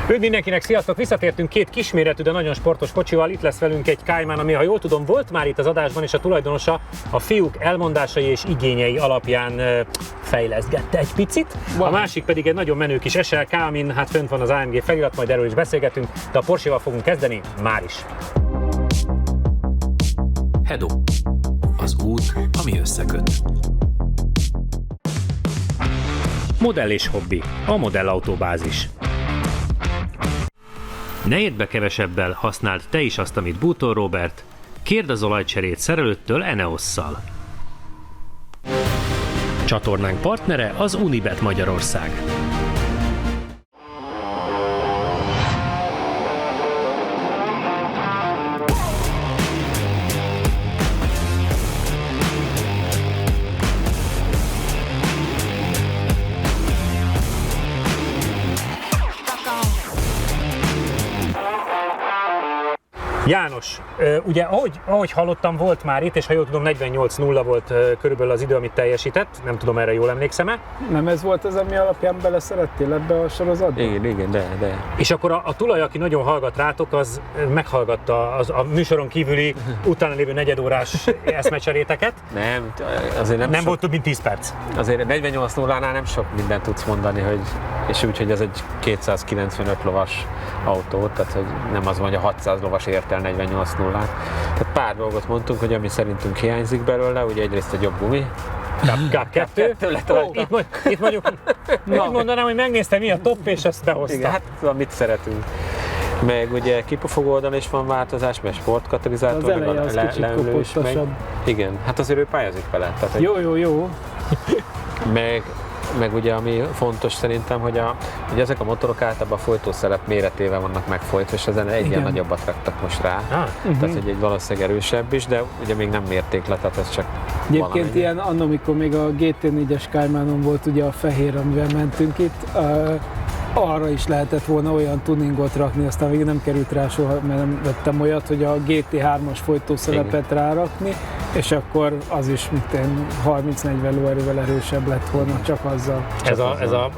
Üdv mindenkinek, sziasztok! Visszatértünk két kisméretű, de nagyon sportos kocsival. Itt lesz velünk egy Cayman, ami, ha jól tudom, volt már itt az adásban, és a tulajdonosa a fiúk elmondásai és igényei alapján fejlesztgette egy picit. A másik pedig egy nagyon menő kis SLK, amin hát fönt van az AMG felirat, majd erről is beszélgetünk, de a Porsche-val fogunk kezdeni már is. Hedo. Az út, ami összeköt. Modell és hobbi. A modellautóbázis. Ne érd be kevesebbel, használd te is azt, amit Bútor Róbert. Kérd az olajcserét szerelőttől Eneosszal. Csatornánk partnere az Unibet Magyarország. János, ugye ahogy hallottam, volt már itt, és ha jól tudom, 48-0 volt körülbelül az idő, amit teljesített, nem tudom, erre jól emlékszem-e. Nem ez volt az, ami alapján beleszerettél ebbe a sorozatba? Igen, de. És akkor a tulaj, aki nagyon hallgat rátok, az meghallgatta a műsoron kívüli utána lévő negyedórás eszmecseréteket. Nem, azért nem volt több mint 10 perc. Azért 48-0-nál nem sok mindent tudsz mondani, és úgy, hogy ez egy 295 lovas autó, tehát hogy nem az van, hogy a 600 lovas ért el 48-0-át. Tehát pár dolgot mondtunk, hogy ami szerintünk hiányzik belőle, ugye egyrészt egy jobb gumi. K2 lett rajta. Itt mondjuk, úgy mondanám, hogy megnéztem, mi a top, és ezt behozta. Igen, hát mit szeretünk. Meg ugye kipufogó oldalon is van változás, mert sportkatalizátor, az eleje az kicsit kopottasabb. Igen, hát azért ő pályázik vele. Tehát, Jó. Meg ugye ami fontos szerintem, hogy ugye ezek a motorok általában a folytószelep méretével vannak megfojtva, és ezen egy ilyen nagyobbat raktak most rá. Tehát egy valószínűleg erősebb is, de ugye még nem mérték le, tehát ez csak egyébként valamennyi. ilyen anno, amikor még a GT4-es Caymanon volt ugye a fehér, amivel mentünk itt, arra is lehetett volna olyan tuningot rakni, aztán még nem került rá soha, mert nem vettem olyat, hogy a GT3-as folytószelepet rárakni, és akkor az is 30-40 lóerővel erősebb lett volna, csak azzal.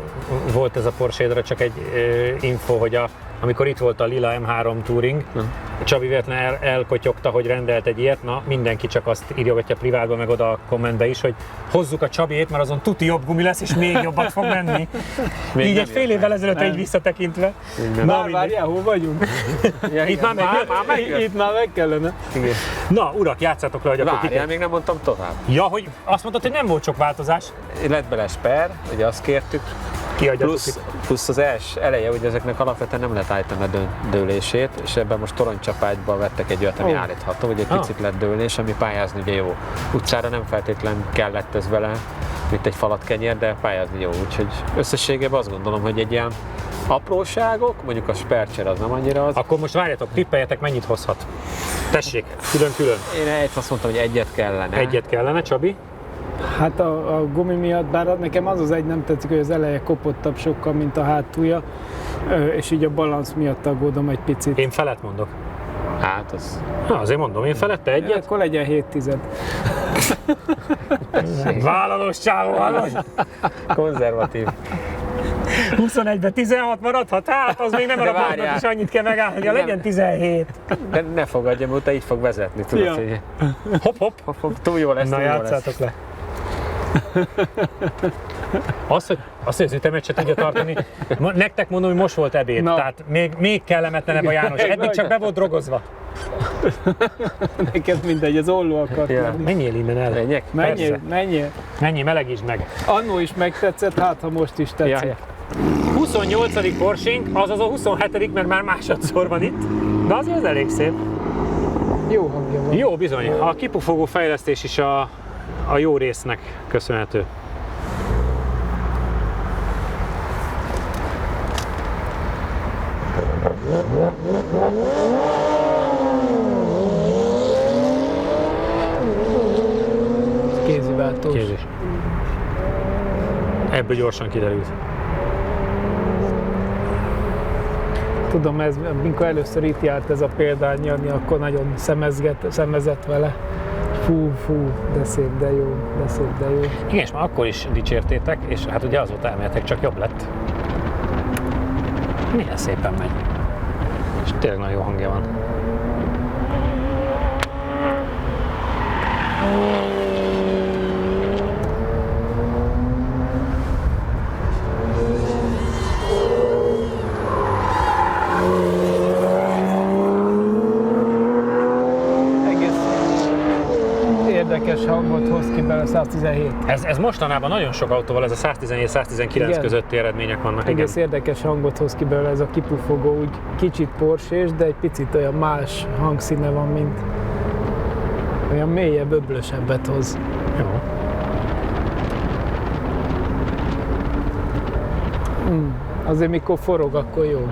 Volt ez a Porsche-dra csak egy info, hogy amikor itt volt a lila M3 Touring, Csabi véletlenül elkotyogta, hogy rendelt egy ilyet, na mindenki csak azt írjogatja privátban, meg oda a kommentbe is, hogy hozzuk a Csabiét, mert azon tuti jobb gumi lesz, és még jobbat fog menni. Így egy fél évvel ezelőtt így visszatekintve. Várjál, hol vagyunk? Itt már meg kellene. Igen. Na, urak, játszátok le, hogy akkor Várjál, még nem mondtam tovább. Ja, hogy azt mondtad, hogy nem volt sok változás. Lett bele sper, ugye azt kértük, plusz az eleje, ugye ezeknek alapvetően nem lehet állítani a dőlését, és ebben most toronycsapágyban vettek egy olyat, ami állítható, hogy egy picit lett dőlés, ami pályázni ugye jó. Utcára nem feltétlen kellett ez vele, mint egy falat kenyér, de pályázni jó, úgyhogy összességében azt gondolom, hogy egy ilyen apróságok, mondjuk a spercser az nem annyira az. Akkor most várjatok, tippeljetek, mennyit hozhat. Tessék, külön-külön. Én azt mondtam, hogy egyet kellene. Egyet kellene, Csabi? Hát a gumi miatt, bár nekem az egy nem tetszik, hogy az eleje kopottabb sokkal, mint a hátulja, és így a balansz miatt aggódom egy picit. Én felet mondok. Hát az... Na, azért mondom, én felette egyet. Akkor legyen 7/10. Vállalós csávó, konzervatív. 21-ben 16 maradhat? Hát az még nem a rabotnak is annyit kell megállnia, legyen 17. Ne fogadja, mert utána így fog vezetni, tudod, Ja. hogy Hopp. túl jó lesz, Na, túl jó játszátok lesz. le. Azt, hogy az ütemet se tudja tartani, nektek mondom, hogy most volt ebéd, tehát még kellemetlenebb a János. Eddig csak be volt drogozva. Neked mindegy, az olló akart lenni. Menjél innen el. Menjek? Menjél. Menjél, melegítsd meg. Annó is megtetszett, hát ha most is tetszik. Ja. 28. Porsche-nk, azaz a 27., mert már másodszor van itt. De azért ez elég szép. Jó hangja van. Jó, bizony. A kipufogó fejlesztés is a jó résznek köszönhető. Kéziváltós. Kézis. Ebből gyorsan kiderült. Tudom, amikor először itt járt ez a példányani, akkor nagyon szemezett vele. Fú, de szép, de jó, Igen, és már akkor is dicsértétek, és hát ugye azóta elméletek csak jobb lett. Milyen szépen megy. És tényleg nagyon jó hangja van. Érdekes hangot hoz ki belőle 117. Ez mostanában nagyon sok autóval, ez a 117-119 közötti eredmények vannak. Egész Igen. érdekes hangot hoz ki belőle ez a kipufogó, úgy kicsit Porsche-s, de egy picit olyan más hangszíne van, mint olyan mélyebb, öblösebbet hoz. Jó. Azért mikor forog, akkor jó.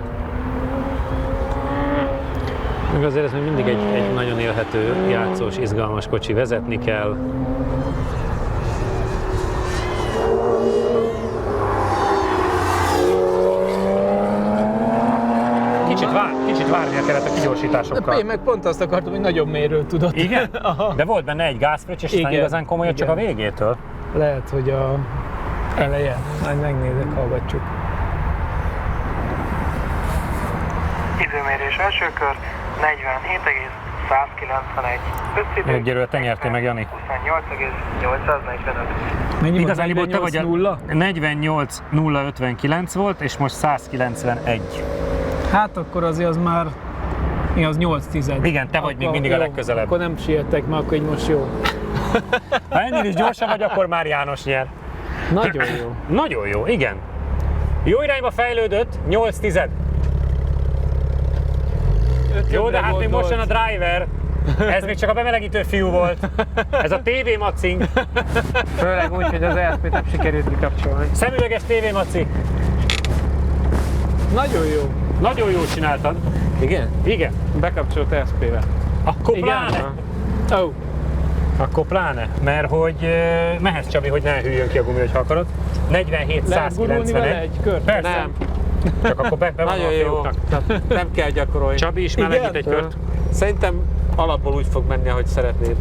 Meg azért ez még mindig egy nagyon élhető, játszós, izgalmas kocsi, vezetni kell. Kicsit várnia kellett a kigyorsításokkal. Én meg pont azt akartam, hogy nagyon mélyről tudott. Igen? Aha. De volt benne egy gázfröccs, és aztán igazán komolyat csak a végétől. Lehet, hogy a eleje. Majd megnézek, hallgatjuk. Időmérés első kör 47,191. Összidő Egyelőre te nyertél meg, Jani. 28,845. Mennyi Igazániból te vagy a 48-0? 48.059 volt, és most 191. Hát akkor azért az már az 8-10. Igen, te vagy még mindig a legközelebb. Akkor nem sietek, mert akkor így most jó. Ha ennél is gyorsan vagy, akkor már János nyer. Nagyon jó. Nagyon jó, igen. Jó irányba fejlődött, 8-10. Jó, de hát még most jön a driver. Ez még csak a bemelegítő fiú volt. Ez a TV macing. Főleg úgy, hogy az ESP-t nem sikerült kikapcsolni. Szemüveges TV maci. Nagyon jó. Nagyon jól csináltad. Igen? Igen. Bekapcsolt ESP-vel. Akkor Igen. pláne. Oh. Akkor pláne, mert hogy mehetsz, Csabi, hogy ne hűljön ki a gumi, hogyha akarod. Lehet gurulni vele 47-191. egy kört? Persze. Nem. Csak akkor be van a Nagyon jó. fiúknak. Tehát nem kell gyakorolni. Csabi is melegít egy kört. Szerintem alapból úgy fog menni, ahogy szeretnéd.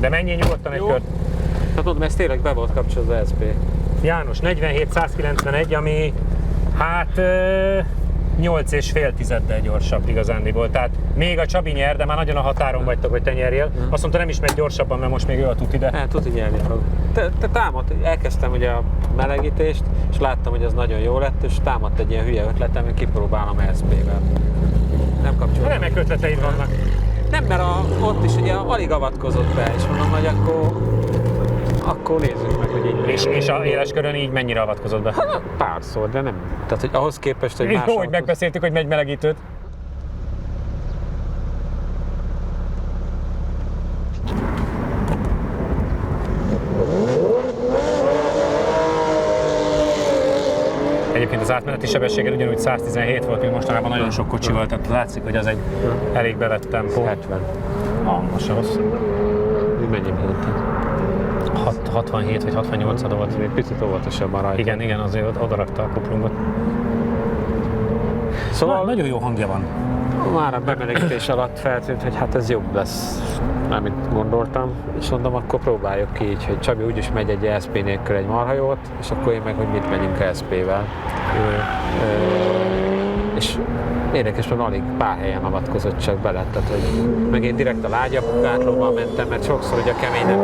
De menjél nyugodtan egy Jó. kört. Hát tudod, mert ez tényleg be volt kapcsolva az ESP. János, 47-191, ami hát 8,5 gyorsabb igazándiból. Tehát még a Csabi nyer, de már nagyon a határon vagytok, hogy te nyerjél. Azt mondta, nem is megy gyorsabban, mert most még ő a tuti, de... Hát, tuti nyerni fog. Te támadt, elkezdtem ugye a melegítést, és láttam, hogy ez nagyon jó lett, és támadt egy ilyen hülye ötletem, hogy kipróbálom ESP-vel. Nem kapcsolom. Remek ötleteid vannak. Nem, mert ott is ugye alig avatkozott be, és mondom, hogy akkor nézzük meg, hogy így. És a éles körön így mennyire avatkozott be? Párszor, de nem. Tehát, hogy ahhoz képest, hogy más Jó, hogy autóz- megbeszéltük, hogy megy melegítőt. Egyébként az átmeneti sebességed ugyanúgy 117 volt, mint mostanában nagyon sok kocsival, tehát látszik, hogy az egy elég bevett tempó. 70. Most se rossz. Mennyi mentetted? 67 vagy 68 volt. Még picit óvatosabban rajta. Igen, azért odarakta a kuplungot. Szóval Nagyon jó hangja van. már a bemelegítés alatt feltűnt, hogy hát ez jobb lesz, amit gondoltam, és mondom, akkor próbáljuk ki így, hogy Csabi úgyis megy egy ESP nélkül egy marhajót, és akkor én meg, hogy mit megyünk ESP-vel. És érdekes, hogy alig pár helyen avatkozott csak bele, tehát, hogy meg én direkt a lágyabb gátlóval mentem, mert sokszor ugye a kemény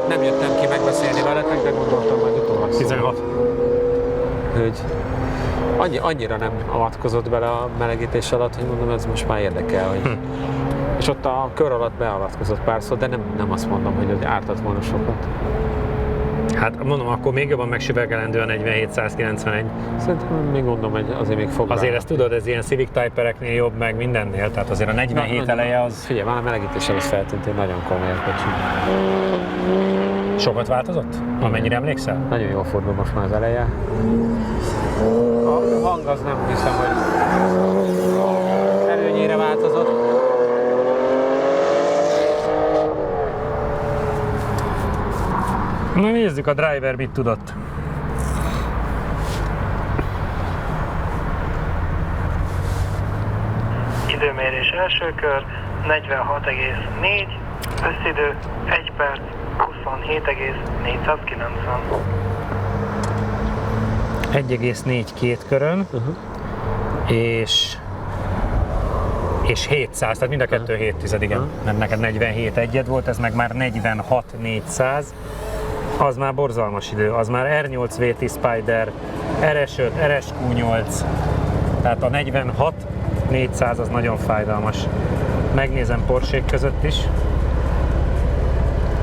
nem jöttem ki megbeszélni veletek, de gondoltam, hogy utólag 16. hogy annyira nem avatkozott bele a melegítés alatt, hogy mondom, ez most már érdekel, hogy... És ott a kör alatt beavatkozott párszor, de nem azt mondom, hogy ártott volna sokat. Hát mondom, akkor még jobban megsüvegelendő a 47-191. Szerintem még gondolom, hogy azért még fog Azért rá. ezt tudod, ez ilyen Civic Type-ereknél jobb, meg mindennél, tehát azért a 47 eleje az Figyelj, már a melegítéssel az feltűnt, hogy nagyon komoly a kocsi. sokat változott? Amennyire emlékszel? Nagyon jól fordul most már az eleje. A hang az nem hiszem, hogy előnyére változott. Na nézzük, a driver mit tudott. Időmérés első kör 46,4. Összidő 1 perc 27,490. 1,4 két körön, és 700, tehát mind a kettő 7, igen. Nem, neked 47 egyed volt, ez meg már 46 400. Az már borzalmas idő, az már R8 VT Spider, RS5, RSQ8, tehát a 46 400 az nagyon fájdalmas. Megnézem Porsche-k között is.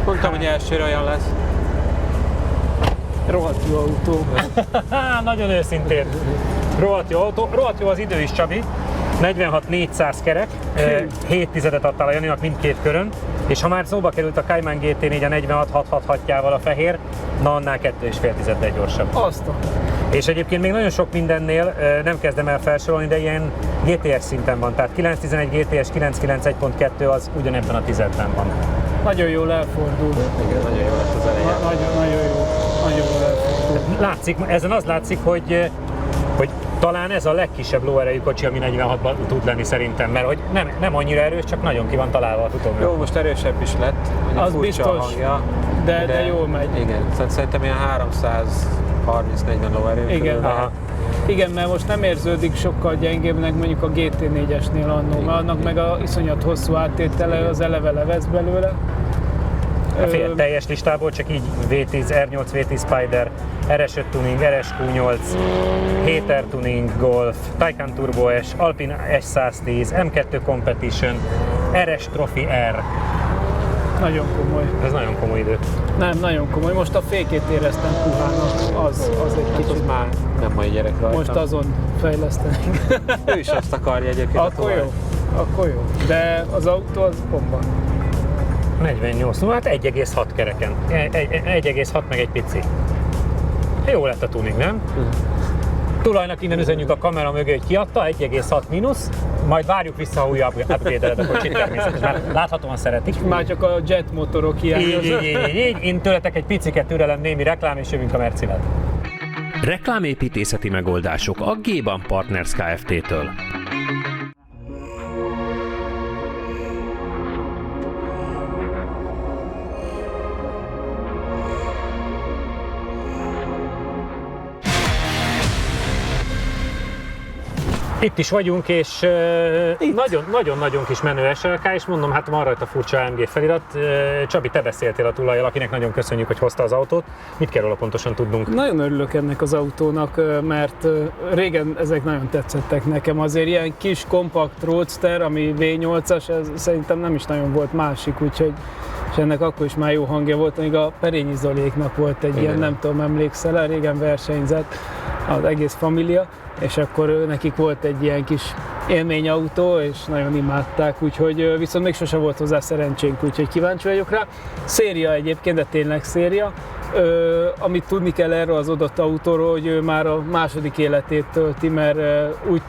Mondtam, hogy elsőre olyan lesz. Rohadt jó autó. Nagyon őszintén. Rohadt jó autó, rohadt jó az idő is, Csabi. 46 400 kerek, 7 tizedet adtál a Janinak mindkét körön, és ha már szóba került a Cayman GT4 a 46 666-jával a fehér, na annál 2,5 tizeddel gyorsabb. Azt a... És egyébként még nagyon sok mindennél nem kezdem el felsorolni, de ilyen GTS szinten van, tehát 911 GTS 991.2 az ugyanebben a tizedben van. Nagyon jól elfordul. Igen, nagyon jó lett az eleje. Nagyon jó. Nagyon jól elfordul. Látszik, ezen az látszik, hogy talán ez a legkisebb lóerejű kocsi, ami 46-ban tud lenni szerintem, mert hogy nem annyira erős, csak nagyon ki van találva a tudomra. Jó, most erősebb is lett, Az furcsa biztos, a hangja, de jól megy. Igen, szerintem ilyen 330-40 lóerő. Igen. Igen, mert most nem érződik sokkal gyengébbnek mondjuk a GT4-esnél annó, mert annak meg a iszonyat hosszú áttétele, az eleve levesz belőle. Fél teljes listából csak így V10, R8 VT Spider, RS5 tuning, RSQ8, 7R tuning, Golf, Taycan Turbo S, Alpine S110, M2 Competition, RS Trophy R. Nagyon komoly. Ez nagyon komoly idő. Nem, nagyon komoly. Most a fékét éreztem puhának, az egy Az kicsit. már nem mai gyerek rajta. Most azon fejlesztenénk. Ő is azt akarja egyébként. Akkor jó. De az autó az bomba. 48, no, hát 1,6 kereken. 1,6 meg egy pici. Jó lett a tuning, nem? Tulajnak innen üzenjük a kamera mögé, hogy kiadta, 1,6 mínusz, majd várjuk vissza, ha újabb upgrade-eled a kocsit természetesen, mert láthatóan szeretik. Már csak a jet motorok hiányoznak. Így. Én tőletek egy piciket türelem, némi reklám, és jövünk a Mercivel. Reklámépítészeti megoldások a G-Ban Partners Kft-től. Itt is vagyunk, és nagyon-nagyon kis menő SLK, és mondom, hát van rajta furcsa AMG felirat. Csabi, te beszéltél a tulajjal, akinek nagyon köszönjük, hogy hozta az autót. Mit kell róla pontosan tudnunk? Nagyon örülök ennek az autónak, mert régen ezek nagyon tetszettek nekem. Azért ilyen kis kompakt roadster, ami V8-as, ez szerintem nem is nagyon volt másik, úgyhogy és ennek akkor is már jó hangja volt, még a Perényi Zoléknak volt egy ilyen, nem tudom, emlékszel, régen versenyzett az egész família, és akkor nekik volt egy ilyen kis élményautó, és nagyon imádták, úgyhogy viszont még sose volt hozzá szerencsénk, úgyhogy kíváncsi vagyok rá. Széria egyébként, de tényleg széria. Amit tudni kell erről az adott autóról, hogy ő már a második életét tölti, mert úgy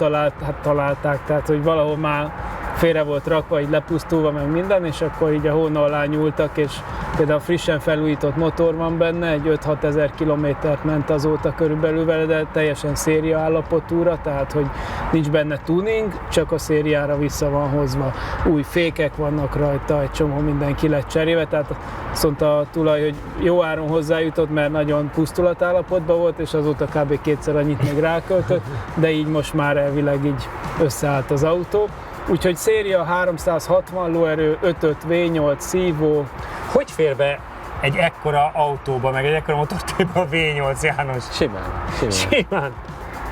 találták, tehát hogy valahol már félre volt rakva, így lepusztulva, meg minden, és akkor így a hóna alá nyúltak, és például frissen felújított motor van benne, egy 5-6 ezer kilométert ment azóta körülbelül vele, de teljesen széria állapotúra, tehát hogy nincs benne tuning, csak a szériára vissza van hozva. Új fékek vannak rajta, egy csomó minden ki lett cserélve, tehát azt mondta a tulaj, hogy jó áron hozzájutott, mert nagyon pusztulatállapotban volt, és azóta kb. Kétszer annyit még ráköltött, de így most már elvileg így összeállt az autó. Úgyhogy széria 360 lóerő, 5.5 V8 szívó. Hogy fér be egy ekkora autóba, meg egy ekkora motortébe a V8, János? Simán.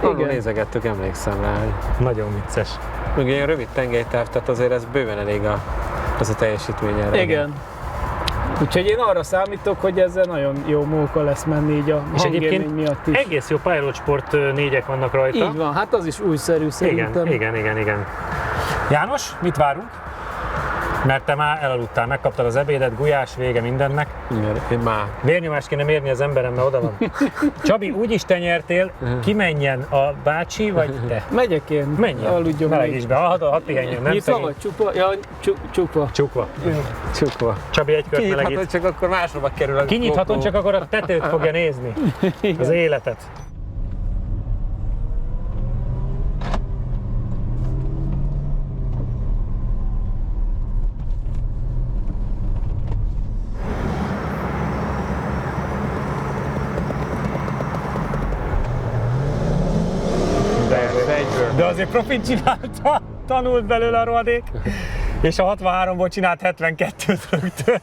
Igen. Nézegettük, emlékszem rá. Nagyon vicces. Még ilyen rövid tengelytáv, tehát azért ez bőven elég az a teljesítmény erre. Igen. Úgyhogy én arra számítok, hogy ezzel nagyon jó móka lesz menni így a hangélmény miatt is. Egész jó Pilot Sport 4-ek vannak rajta. Így van, hát az is újszerű szerintem. Igen. János, mit várunk? Mert te már elaludtál, megkaptad az ebédet, gulyás, vége mindennek. Igen, én már. Vérnyomást kéne mérni az emberem, mert oda van. Csabi, úgyis te nyertél, ki menjen, a bácsi vagy te? Megyek én. Menjen, aludjon melegíts be, hadd pihenjen, nem nyitva szegény. vagy csupa? Ja, csukva. Csukva. Csabi, egy kört melegít. Kinyithatod, csak akkor máshova kerül a Kinyithatom, csak akkor a tetőt fogja nézni. Az életet. de azért profit csinálta, tanult belőle a rohadék, és a 63-ból csinált 72-t rögtön.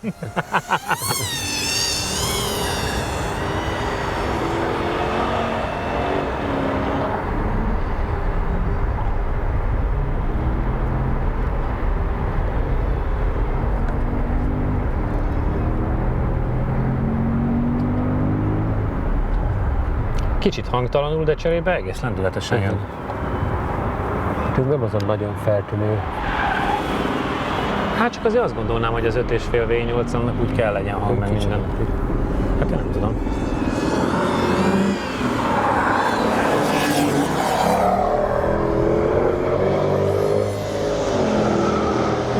Kicsit hangtalanul, de cserébe egész lendületesen jön. Ez nem azon nagyon feltűnő. Hát csak azért azt gondolnám, hogy az 5,5 V8-nak úgy kell legyen hang, meg minden. Hát én nem tudom.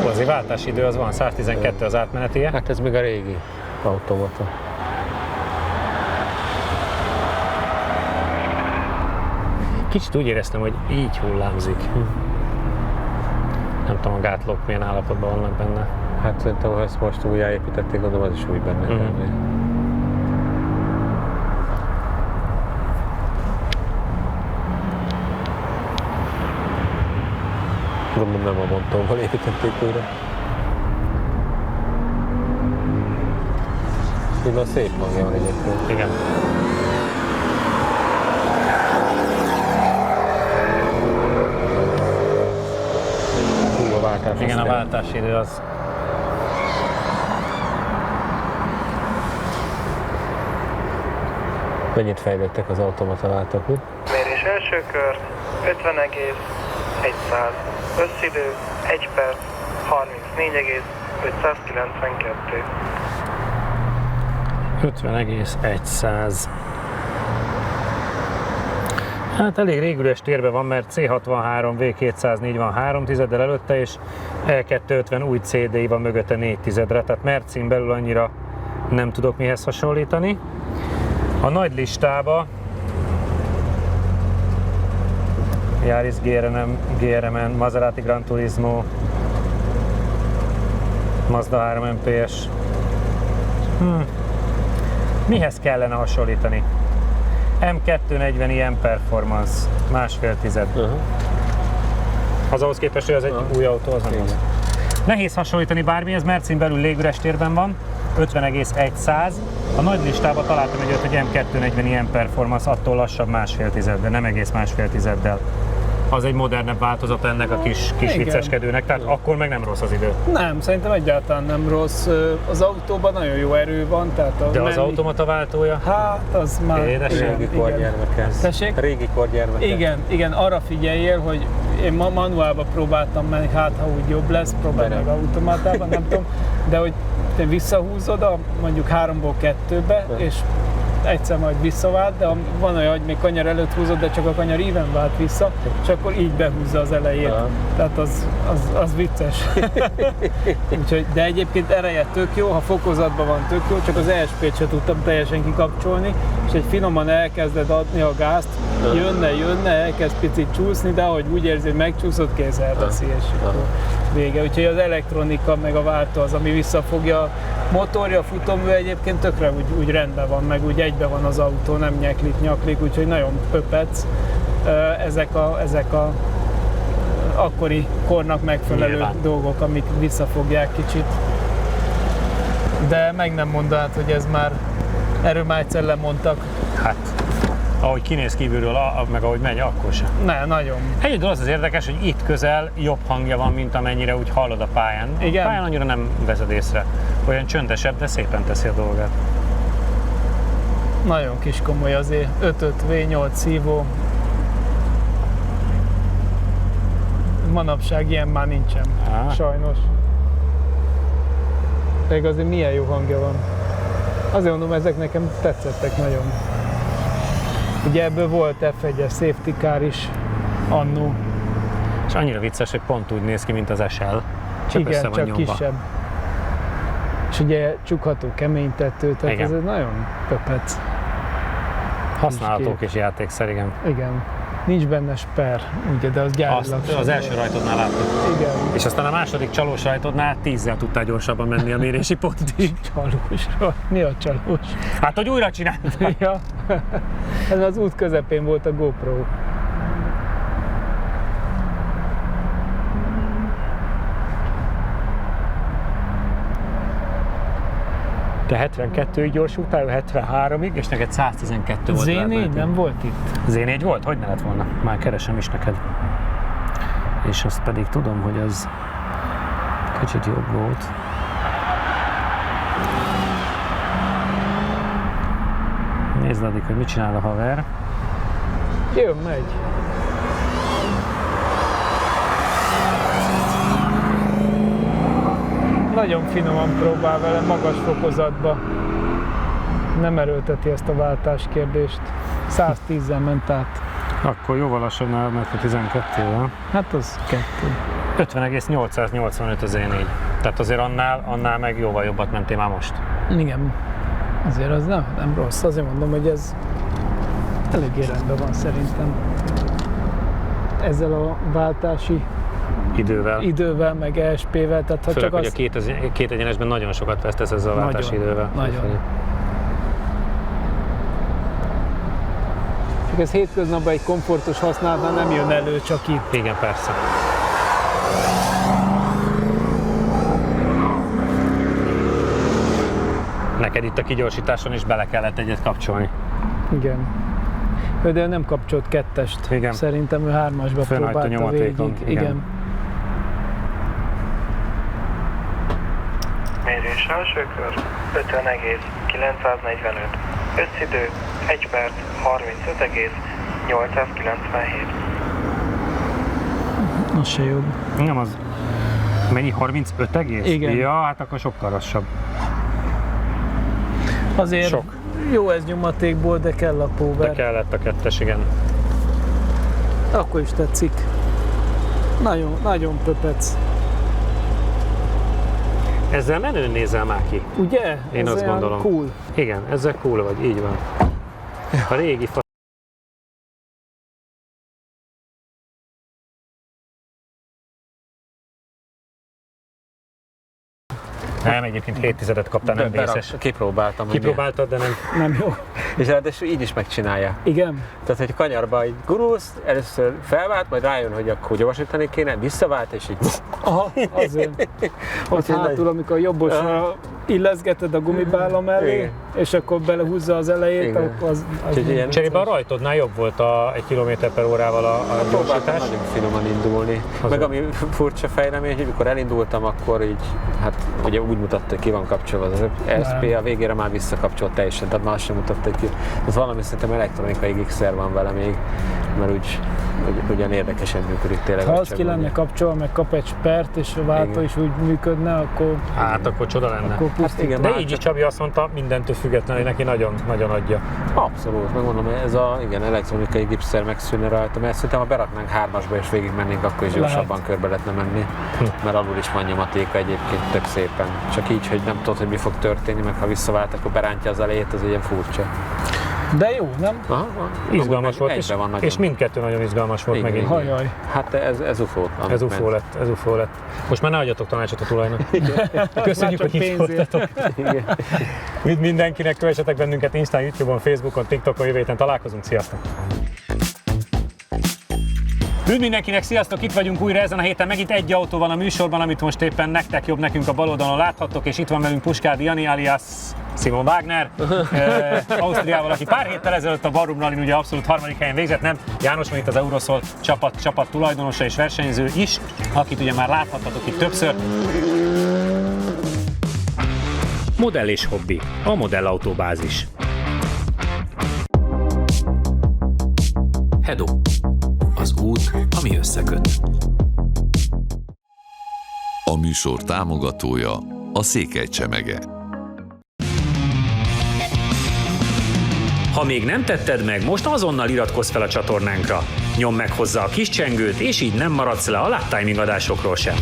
Azért váltási idő az van, 112 az átmenetie. Hát ez még a régi automata. Kicsit úgy éreztem, hogy így hullámzik. Nem tudom, a gátlók milyen állapotban vannak benne. Hát szerintem, ha ezt most újjáépítették, gondolom az is úgy benne lenni. Gondolom nem a Montóval építették újra. Így már szép hangja van egyébként. Igen. Igen, a váltási idő az. Mennyit fejlődtek az automata váltók, mi? Mérés első kör, 50,100. Összidő, 1 perc, 34,592. 50,100. Hát elég régüles térben van, mert C63 V204 van 3 tizeddel előtte, és E250 új CDI van mögötte 4 tizedre, tehát Mercin belül annyira nem tudok mihez hasonlítani. A nagy listába Yaris GRMN, Maserati Gran Turismo, Mazda 3 MPS. Mihez kellene hasonlítani? M240 ilyen performance, 1,5 tized. Az ahhoz képest, hogy az egy új autó, az nem az. Nehéz hasonlítani bármihez, Mercin belül légüres térben van, 50,100. A nagy listában találtam egy olyat, hogy M240 ilyen performance, attól lassabb 1,5 tized, de nem egész 1,5 tizeddel. Az egy modernebb változat ennek a kis vicceskedőnek, tehát akkor meg nem rossz az idő. Nem, szerintem egyáltalán nem rossz. Az autóban nagyon jó erő van, tehát De az automata váltója? Hát, az már... Régi korgyermeke. Tessék? Régi korgyermeke. Igen, arra figyeljél, hogy én manuálba próbáltam menni, hát ha úgy jobb lesz, próbálj meg automatában, nem tudom, de hogy te visszahúzod mondjuk 3-ból 2-be, és egyszer majd visszavált, de van olyan, hogy még kanyar előtt húzod, de csak a kanyar íven vált vissza, és akkor így behúzza az elejét. Tehát az vicces. Úgyhogy, de egyébként ereje tök jó, ha fokozatban van tök jó, csak az ESP-t sem tudtam teljesen kikapcsolni, és egy finoman elkezded adni a gázt, jönne, elkezd picit csúszni, de ahogy úgy érzi, hogy megcsúszott, kész elveszi, és akkor vége. Úgyhogy az elektronika meg a váltó az, ami visszafogja a motorja, a futómű egyébként tökre úgy rendben van, meg úgy egybe van az autó, nem nyaklik, úgyhogy nagyon pöpec ezek a akkori kornak megfelelő dolgok, amik visszafogják kicsit. De meg nem mondanád, hogy ez már, erről már egyszer lemondtak. Hát, ahogy kinéz kívülről, meg ahogy megy, akkor sem. Ne, nagyon. Egyedül az érdekes, hogy itt közel jobb hangja van, mint amennyire úgy hallod a pályán. Igen? A pályán annyira nem veszed észre. Olyan csöndesebb, de szépen teszi a dolgát. Nagyon kis komoly azért. 5.5 V8 szívó. Manapság ilyen már nincsen. Sajnos. Pedig azért milyen jó hangja van. Azért mondom, ezek nekem tetszettek nagyon. Ugye ebből volt F1-es safety car is annó. És annyira vicces, hogy pont úgy néz ki, mint az SL. Igen, csak nyomva. Kisebb. És ugye csukható kemény tető, tehát igen. Ez egy nagyon pöpec. Használható kis játékszer, igen. Igen. Nincs benne sper, ugye, de az gyárilag. Az első rajtodnál láttuk. Igen. És aztán a második csalós rajtodnál 10-zel tudtál gyorsabban menni a mérési pontig. Csalós? Mi a csalós? Hát, hogy újra csináltad. Ja. Ez az út közepén volt a GoPro. De 72-ig gyorsultál, 73-ig, és neked 112 volt. Z4 nem volt itt? Z4 volt? Hogy ne lett volna? Már keresem is neked. És azt pedig tudom, hogy az kicsit jobb volt. Nézd addig, hogy mit csinál a haver. Jön, megy. Nagyon finoman próbál vele, magas fokozatba. Nem erőlteti ezt a váltáskérdést. 110-zel ment át. Akkor jóval lassabbnál, mert a 12-vel. Hát az 2. 50,885 az Z4. Tehát azért annál meg jóval jobbat mentél már most. Igen. Azért az nem rossz. Azért mondom, hogy ez eléggé rendben van szerintem. Ezzel a váltási idővel meg ESP-vel. Tehát, ha főleg, csak hogy a két egyenesben nagyon sokat vesztesz ezzel a váltási idővel. Nagyon. Csak ez hétköznapban egy komfortos használatnál nem jön elő, csak itt. Igen, persze. Neked itt a kigyorsításon is bele kellett egyet kapcsolni. Igen. De nem kapcsolt kettest. Igen. Szerintem ő 3-asba próbálta végig. Igen. Mérés első kör 50,945. Összidő 1 perc 35,897. Az se jobb. Nem az. Mennyi? 35 egész? Igen. Ja, hát akkor sokkal lassabb. Azért Sok. jó ez nyomatékból, de kell a power. De kellett a kettes, igen. Akkor is tetszik. Nagyon, nagyon pöpec. Ezzel menőn nézel már ki. Ugye? Én ez azt olyan gondolom. Cool. Igen, ezzel cool vagy, így van. A régi Nem, egyébként 7 kaptál, nem vészes. Kipróbáltam. Kipróbáltad, de nem. Nem jó. És ráadásul így is megcsinálja. Igen? Tehát, hogy kanyarba így gurulsz, először felvált, majd rájön, hogy akkor gyorsítani kéne, visszavált, és így... Aha, azért. Ott hátul, amikor jobbosra illeszgeted a gumibála mellé, igen. És akkor belehúzza az elejét, Igen. akkor az Cserébe a rajtodnál jobb volt a 1 km/h-val a Próbáltam gyorsítás. nagyon finoman indulni. Meg ami furcsa fejlemény, hogy amikor elindultam, akkor így, hát ugye úgy mutatta, hogy ki van kapcsolva az SP, a végére már visszakapcsolt teljesen, tehát már azt sem mutatta ki. Ez valami szerintem elektronikai gigszer van vele még, mert úgy ugyan érdekesen működik tényleg. ha az ki lenne kapcsolva, meg kap egy spert, és a váltó is úgy működne, akkor... Hát akkor csoda lenne. Akkor pusztít. igen, De már így is csak- Csabi azt mondta, mindentől függetlenül, hogy neki nagyon, nagyon adja. Abszolút, megmondom, ez a igen, elektronikai gipszer megszűnne rajta, mert szerintem ha beraknánk 3-asba és végig mennénk, akkor is gyorsabban körbe lehetne menni, mert alul is van nyomatéka egyébként tök szépen. Csak így, hogy nem tudod, hogy mi fog történni, meg ha visszavált, akkor berántja az elejét, az ilyen furcsa. De jó, nem? Aha, Izgalmas volt, egyben van nagyon. és mindkettő nagyon izgalmas volt Igen, megint. igen. Hajaj. Hát ez UFO. Ez UFO lett, ez UFO lett. Most már ne adjatok tanácsot a tulajnak. Köszönjük, Már hogy csak itt voltatok. Igen. Mindenkinek kövessetek bennünket Instán, YouTube-on, Facebookon, TikTokon, jövő héten találkozunk. Sziasztok! Üdv mindenkinek, sziasztok! Itt vagyunk újra ezen a héten. Megint egy autó van a műsorban, amit most éppen nektek jobb, nekünk a bal oldalon láthattok, és itt van velünk Puskádi Jani alias Simon Wagner, Ausztriával, aki pár héttel ezelőtt a Barum Rallyn ugye abszolút harmadik helyen végzett, nem? János van itt az Euroszol csapat tulajdonosa és versenyző is, akit ugye már láthattatok itt többször. Modell és hobbi, a modellautóbázis. Hedo. Az út, ami összeköt. A műsor támogatója a Székely Csemege. Ha még nem tetted meg, most azonnal iratkozz fel a csatornánkra. Nyomd meg hozzá a kis csengőt, és így nem maradsz le a Lap Timing adásokról sem.